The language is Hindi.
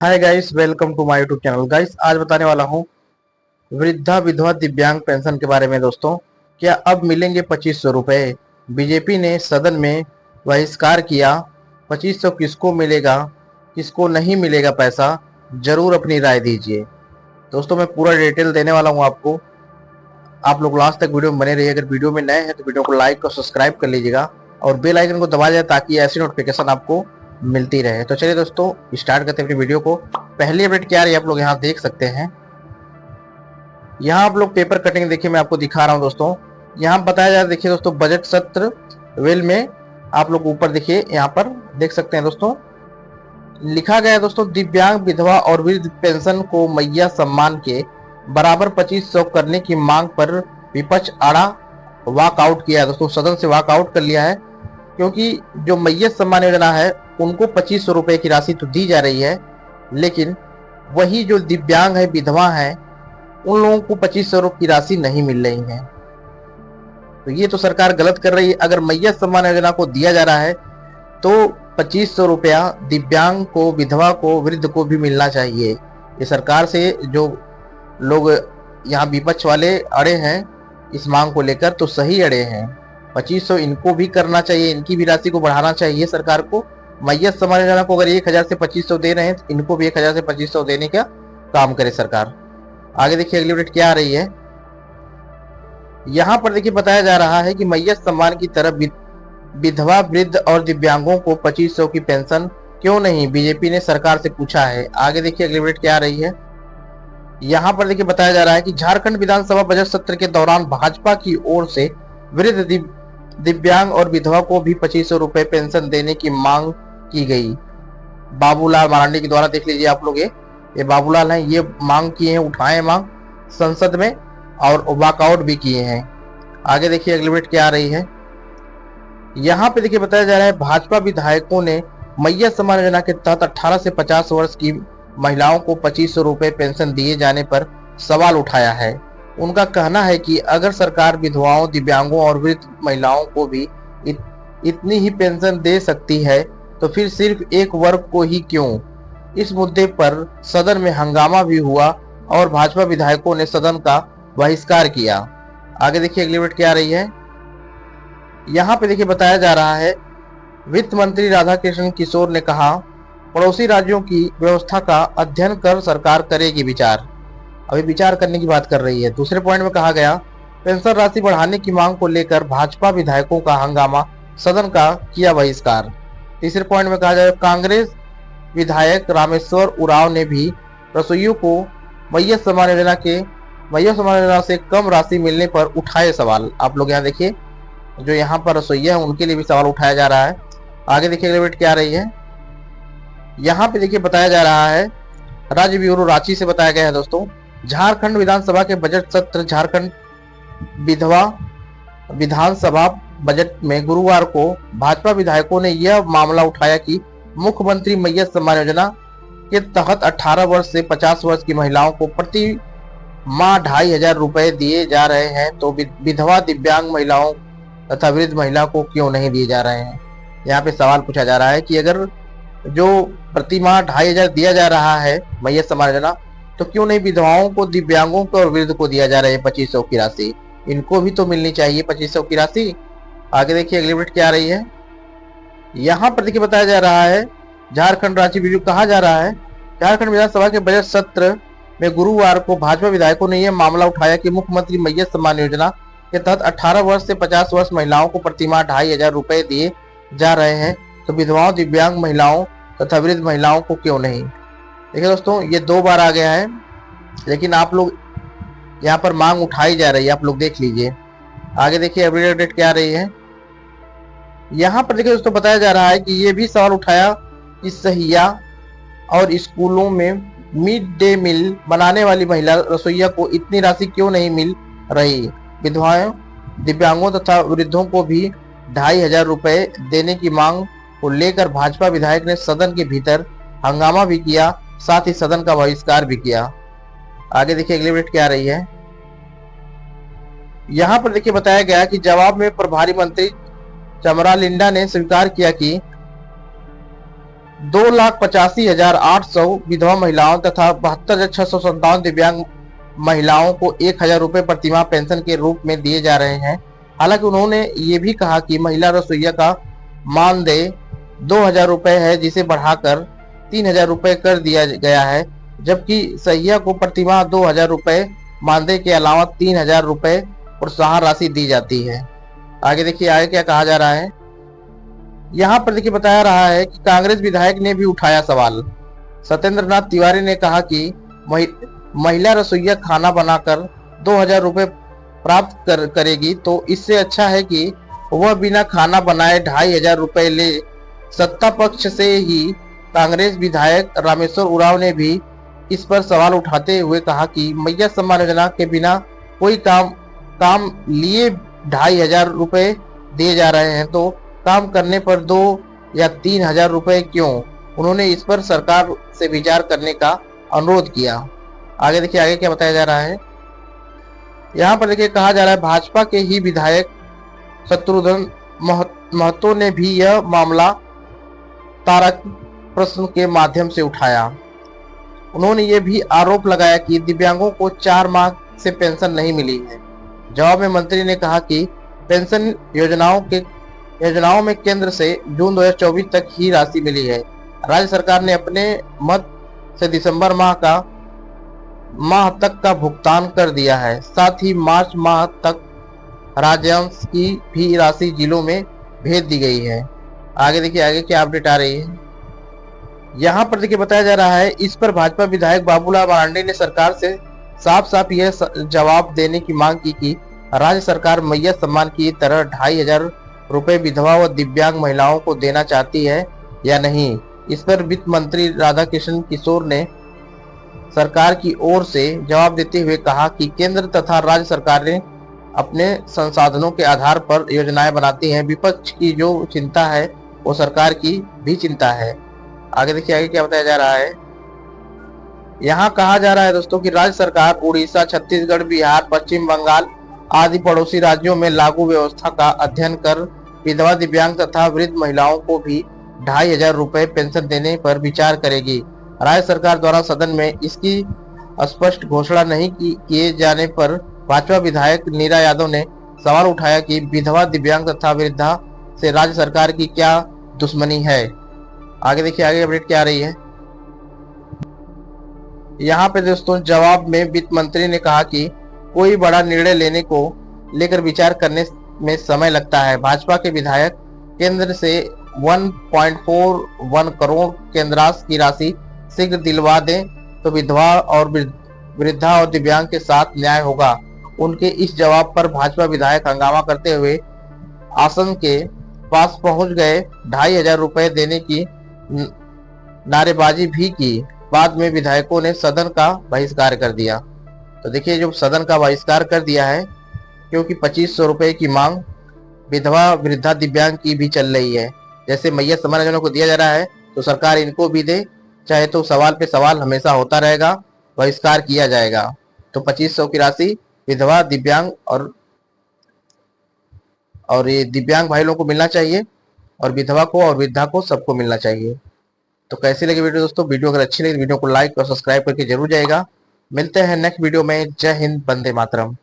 Hi guys, welcome to my YouTube channel. Guys, आज बताने वाला हूँ वृद्धा विधवा दिव्यांग पेंशन के बारे में। दोस्तों, क्या अब मिलेंगे 2500 रुपए? बीजेपी ने सदन में बहिष्कार किया। 2500 किसको मिलेगा, किसको नहीं मिलेगा पैसा? जरूर अपनी राय दीजिए। दोस्तों, मैं पूरा डिटेल देने वाला हूँ आपको। आप लोग लास्ट तक वीडियो में बने रहिए। अगर वीडियो में नए हैं तो वीडियो को लाइक और सब्सक्राइब कर लीजिएगा और बेल आइकन को दबा जाए ताकि ऐसी नोटिफिकेशन आपको मिलती रहे। तो चलिए दोस्तों, स्टार्ट करते हैं अपनी वीडियो को। पहली अपडेट क्या आ रही है आप लोग यहाँ देख सकते हैं। यहाँ आप लोग पेपर कटिंग देखिए, मैं आपको दिखा रहा हूँ दोस्तों। यहाँ बताया जा रहा है, देखिए दोस्तों, बजट सत्र वेल में आप लोग ऊपर देखिए, यहाँ पर देख सकते हैं दोस्तों, लिखा गया है दोस्तों, दिव्यांग विधवा और वृद्ध पेंशन को मैया सम्मान के बराबर 2500 करने की मांग पर विपक्ष आड़ा वॉकआउट किया है दोस्तों। सदन से वॉकआउट कर लिया है, क्योंकि जो मैया सम्मान योजना है उनको 2500 रुपए की राशि तो दी जा रही है, लेकिन वही जो दिव्यांग है, विधवा है, उन लोगों को 2500 की राशि नहीं मिल रही है। तो ये तो सरकार गलत कर रही है। अगर मैया सम्मान योजना को दिया जा रहा है तो 2500 रुपया दिव्यांग को, विधवा को, वृद्ध को भी मिलना चाहिए। ये सरकार से जो लोग यहाँ विपक्ष वाले अड़े हैं इस मांग को लेकर, तो सही अड़े हैं। 2500 इनको भी करना चाहिए, इनकी भी राशि को बढ़ाना चाहिए सरकार को। मैया सम्मान योजना को अगर 1000 से 2500 दे रहे हैं तो इनको भी 1000 से 2500 देने का काम करे सरकार। आगे देखिए अगली अपडेट क्या आ रही है। यहाँ पर देखिए बताया जा रहा है कि मैया सम्मान की तरफ विधवा, वृद्ध और दिव्यांगों को 2500 की पेंशन क्यों नहीं, बीजेपी ने सरकार से पूछा है। आगे देखिए अगली अपडेट क्या आ रही है। यहाँ पर देखिए बताया जा रहा है कि झारखंड विधानसभा बजट सत्र के दौरान भाजपा की ओर से वृद्ध, दिव्यांग और विधवा को भी 2500 रुपए पेंशन देने की मांग की गई। बाबूलाल मरांडी के द्वारा, देख लीजिए आप लोग, ये बाबूलाल हैं, ये मांग किए हैं, उठाए मांग संसद में और वॉकआउट भी किए हैं। आगे देखिए अगली अपडेट क्या आ रही है। यहाँ पे देखिए बताया जा रहा है, भाजपा विधायकों ने मैया सम्मान योजना के तहत 18 से 50 वर्ष की महिलाओं को 2500 रुपए पेंशन दिए जाने पर सवाल उठाया है। उनका कहना है कि अगर सरकार विधवाओं, दिव्यांगों और वृद्ध महिलाओं को भी इतनी ही पेंशन दे सकती है तो फिर सिर्फ एक वर्ग को ही क्यों? इस मुद्दे पर सदन में हंगामा भी हुआ और भाजपा विधायकों ने सदन का बहिष्कार किया। आगे देखिए अगली अपडेट क्या आ रही है। यहाँ पे देखिए बताया जा रहा है, वित्त मंत्री राधाकृष्ण किशोर ने कहा, पड़ोसी राज्यों की व्यवस्था का अध्ययन कर सरकार करेगी विचार। अभी विचार करने की बात कर रही है। दूसरे पॉइंट में कहा गया, पेंशन राशि बढ़ाने की मांग को लेकर भाजपा विधायकों का हंगामा, सदन का किया बहिष्कार। तीसरे पॉइंट में कहा जाए, कांग्रेस विधायक रामेश्वर उरांव ने भी रसोइयों को मैया सम्मान योजना से कम राशि मिलने पर उठाए सवाल। आप लोग यहाँ देखिए, जो यहाँ पर रसोइया है उनके लिए भी सवाल उठाया जा रहा है। आगे देखिए अगली अपडेट क्या आ रही है। यहाँ पे देखिए बताया जा रहा है, राज्य ब्यूरो रांची से बताया गया है दोस्तों, झारखंड विधानसभा के बजट सत्र, झारखंड विधवा विधानसभा बजट में गुरुवार को भाजपा विधायकों ने यह मामला उठाया कि मुख्यमंत्री मैया सम्मान योजना के तहत 18 वर्ष से 50 वर्ष की महिलाओं को प्रति माह 2500 रुपए दिए जा रहे हैं, तो विधवा, दिव्यांग महिलाओं तथा वृद्ध महिला को क्यों नहीं दिए जा रहे हैं। यहाँ पे सवाल पूछा जा रहा है कि अगर जो प्रति माह 2500 दिया जा रहा है मैया सम्मान योजना, तो क्यों नहीं विधवाओं को, दिव्यांगों को और वृद्ध को दिया जा रहा है 2500 की राशि? इनको भी तो मिलनी चाहिए 2500 की राशि। आगे देखिए अगली अपडेट क्या आ रही है। यहाँ पर देखिए बताया जा रहा है, झारखंड रांची वीडियो कहा जा रहा है, झारखंड विधानसभा के बजट सत्र में गुरुवार को भाजपा विधायकों ने यह मामला उठाया कि मुख्यमंत्री मैया सम्मान योजना के तहत 18 वर्ष से 50 वर्ष महिलाओं को प्रति माह 2500 रुपए दिए जा रहे हैं, तो विधवाओं, दिव्यांग महिलाओं तथा वृद्ध महिलाओं को क्यों नहीं। देखिए दोस्तों, ये 2 बार आ गया है, लेकिन आप लोग यहाँ पर मांग उठाई जा रही है, आप लोग देख लीजिए। आगे देखिए अपडेट क्या आ रही है। यहाँ पर देखिए दोस्तों बताया जा रहा है कि ये भी सवाल उठाया कि सहिया और स्कूलों में मिड डे मील बनाने वाली महिला रसोइया को इतनी राशि क्यों नहीं मिल रही। विधवाओं, दिव्यांगों तथा वृद्धों को भी 2500 रुपए देने की मांग को लेकर भाजपा विधायक ने सदन के भीतर हंगामा भी किया, साथ ही सदन का बहिष्कार भी किया। आगे देखिए अगली अपडेट क्या आ रही है। यहाँ पर देखिए बताया गया कि जवाब में प्रभारी मंत्री चमरालिंडा ने स्वीकार किया कि 2,85,800 विधवा महिलाओं तथा 72,657 दिव्यांग महिलाओं को 1,000 रुपए प्रतिमाह पेंशन के रूप में दिए जा रहे हैं। हालांकि उन्होंने ये भी कहा कि महिला रसोइया का मानदेय 2,000 रुपए है, जिसे बढ़ाकर 3,000 रुपए कर दिया गया है, जबकि सहिया को प्रतिमाह 2,000 रुपए मानदेय के अलावा 3,000 रुपए प्रोत्साहन राशि दी जाती है। आगे देखिए आगे क्या कहा जा रहा है। यहाँ पर देखिए बताया रहा है कि कांग्रेस विधायक ने भी उठाया सवाल। सत्येंद्र नाथ तिवारी ने कहा कि महिला रसोइया खाना बनाकर 2,000 रुपए प्राप्त करेगी, तो इससे अच्छा है कि वह बिना खाना बनाए 2,500 रुपए ले। सत्ता पक्ष से ही कांग्रेस विधायक रामेश्वर उरांव ने भी इस पर सवाल उठाते हुए कहा कि मैया सम्मान योजना के बिना कोई काम लिए 2,500 रुपए दिए जा रहे हैं, तो काम करने पर 2 या 3,000 रुपए क्यों? उन्होंने इस पर सरकार से विचार करने का अनुरोध किया। आगे देखिए आगे क्या बताया जा रहा है। यहाँ पर देखिए कहा जा रहा है भाजपा के ही विधायक शत्रुघ्न महतो ने भी यह मामला तारक प्रश्न के माध्यम से उठाया। उन्होंने ये भी आरोप लगाया कि दिव्यांगों को 4 माह से पेंशन नहीं मिली है। जवाब में मंत्री ने कहा कि पेंशन योजनाओं में केंद्र से जून 2024 तक ही राशि मिली है। राज्य सरकार ने अपने मद से दिसंबर माह तक का भुगतान कर दिया है। साथ ही मार्च माह तक राज्यांश की भी राशि जिलों में भेज दी गई है। आगे देखिए आगे क्या अपडेट आ रही है। यहाँ पर देखिए बताया जा रहा है, इस पर भाजपा विधायक बाबूलाल मरांडी ने सरकार से साफ यह जवाब देने की मांग की कि राज्य सरकार मैया सम्मान की तरह 2,500 रुपए विधवा व दिव्यांग महिलाओं को देना चाहती है या नहीं। इस पर वित्त मंत्री राधाकिशन किशोर ने सरकार की ओर से जवाब देते हुए कहा कि केंद्र तथा राज्य सरकारें अपने संसाधनों के आधार पर योजनाएं बनाती हैं। विपक्ष की जो चिंता है वो सरकार की भी चिंता है। आगे देखिए आगे क्या बताया जा रहा है। यहाँ कहा जा रहा है दोस्तों कि राज्य सरकार उड़ीसा, छत्तीसगढ़, बिहार, पश्चिम बंगाल आदि पड़ोसी राज्यों में लागू व्यवस्था का अध्ययन कर विधवा, दिव्यांग तथा वृद्ध महिलाओं को भी 2,500 रुपए पेंशन देने पर विचार करेगी। राज्य सरकार द्वारा सदन में इसकी स्पष्ट घोषणा नहीं किए जाने पर भाजपा विधायक नीरा यादव ने सवाल उठाया कि विधवा, दिव्यांग तथा वृद्धा से राज्य सरकार की क्या दुश्मनी है। आगे देखिए आगे अपडेट क्या आ रही है। यहाँ पे दोस्तों जवाब में वित्त मंत्री ने कहा कि कोई बड़ा निर्णय लेने को लेकर विचार करने में समय लगता है। भाजपा के विधायक केंद्र से 1.41 करोड़ केंद्रांश की राशि शीघ्र दिलवा दें तो विधवा और वृद्धा और दिव्यांग के साथ न्याय होगा। उनके इस जवाब पर भाजपा विधायक हंगामा करते हुए आसन के पास पहुंच गए, 2,500 रुपए देने की नारेबाजी भी की। बाद में विधायकों ने सदन का बहिष्कार कर दिया। तो देखिए जो सदन का बहिष्कार कर दिया है क्योंकि 2,500 रुपए की मांग विधवा, वृद्धा, दिव्यांग की भी चल रही है। जैसे मैया सम्मान योजना को दिया जा रहा है तो सरकार इनको भी दे, चाहे तो सवाल पे सवाल हमेशा होता रहेगा, बहिष्कार किया जाएगा। तो 2,500 की राशि विधवा, दिव्यांग और ये दिव्यांग भाई लोगों को मिलना चाहिए और विधवा को और वृद्धा को सबको मिलना चाहिए। तो कैसी लगी वीडियो दोस्तों? वीडियो अगर अच्छी लगी वीडियो को लाइक और सब्सक्राइब करके जरूर जाएगा। मिलते हैं नेक्स्ट वीडियो में। जय हिंद, वंदे मातरम।